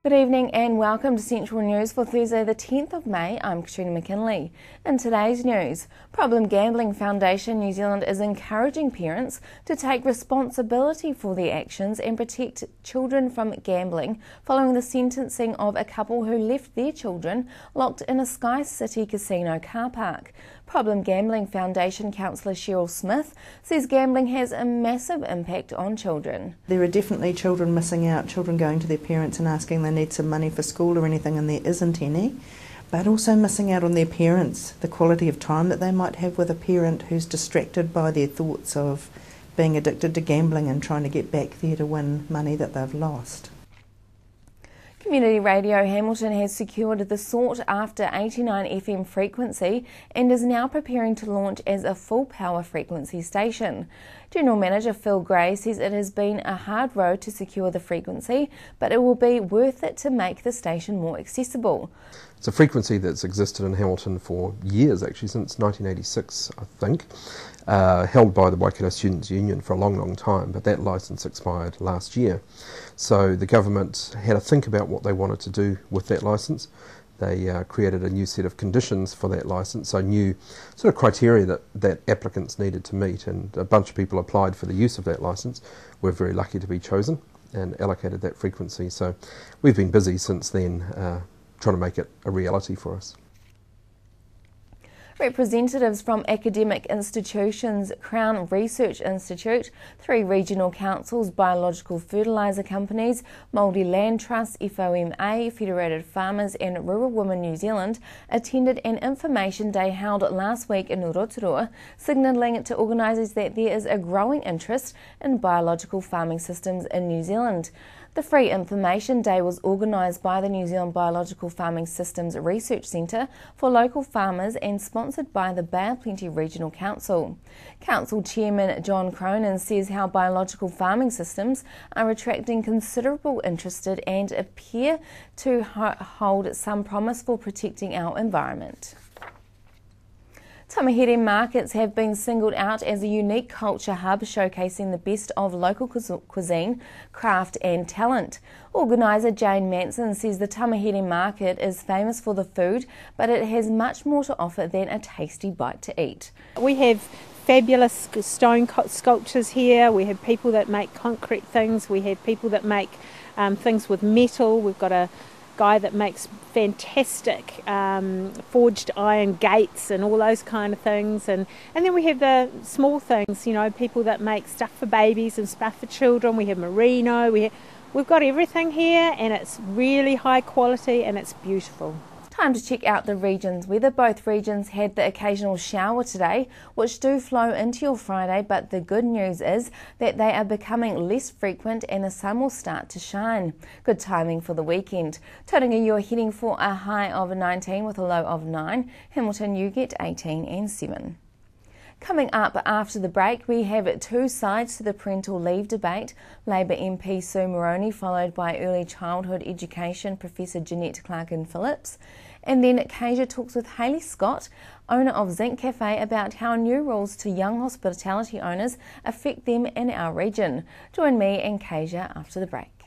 Good evening and welcome to Central News for Thursday the 10th of May. I'm Katrina McKinley. In today's news, Problem Gambling Foundation New Zealand is encouraging parents to take responsibility for their actions and protect children from gambling following the sentencing of a couple who left their children locked in a Sky City casino car park. Problem Gambling Foundation counsellor Cheryl Smith says gambling has a massive impact on children. There are definitely children missing out, children going to their parents and asking they need some money for school or anything and there isn't any, but also missing out on their parents, the quality of time that they might have with a parent who's distracted by their thoughts of being addicted to gambling and trying to get back there to win money that they've lost. Community Radio Hamilton has secured the sought-after 89FM frequency and is now preparing to launch as a full-power frequency station. General Manager Phil Gray says it has been a hard road to secure the frequency, but it will be worth it to make the station more accessible. It's a frequency that's existed in Hamilton for years, actually, since 1986, I think, held by the Waikato Students' Union for a long, long time, but that licence expired last year. So the government had to think about what they wanted to do with that licence. They created a new set of conditions for that licence, so new sort of criteria that applicants needed to meet, and a bunch of people applied for the use of that licence. We're very lucky to be chosen and allocated that frequency, so we've been busy since then trying to make it a reality for us. Representatives from academic institutions, Crown Research Institute, 3 regional councils, biological fertiliser companies, Māori Land Trust, FOMA, Federated Farmers and Rural Women New Zealand attended an information day held last week in Rotorua, signalling to organisers that there is a growing interest in biological farming systems in New Zealand. The free information day was organised by the New Zealand Biological Farming Systems Research Centre for local farmers and sponsored by the Bay of Plenty Regional Council. Council Chairman John Cronin says how biological farming systems are attracting considerable interest and appear to hold some promise for protecting our environment. Tamahere markets have been singled out as a unique culture hub showcasing the best of local cuisine, craft and talent. Organiser Jane Manson says the Tamahere market is famous for the food, but it has much more to offer than a tasty bite to eat. We have fabulous stone sculptures here, we have people that make concrete things, we have people that make things with metal, we've got a guy that makes fantastic forged iron gates and all those kind of things, and then we have the small things, you know, people that make stuff for babies and stuff for children. We have merino, we've got everything here, and it's really high quality and it's beautiful. Time to check out the region's weather. Both regions had the occasional shower today, which do flow into your Friday, but the good news is that they are becoming less frequent and the sun will start to shine. Good timing for the weekend. Tauranga, you are heading for a high of 19 with a low of 9. Hamilton, you get 18 and 7. Coming up after the break, we have 2 sides to the parental leave debate. Labour MP Sue Moroney, followed by Early Childhood Education Professor Jeanette Clarkin-Phillips. And then Kasia talks with Hayley Scott, owner of Zinc Cafe, about how new rules to young hospitality owners affect them in our region. Join me and Kasia after the break.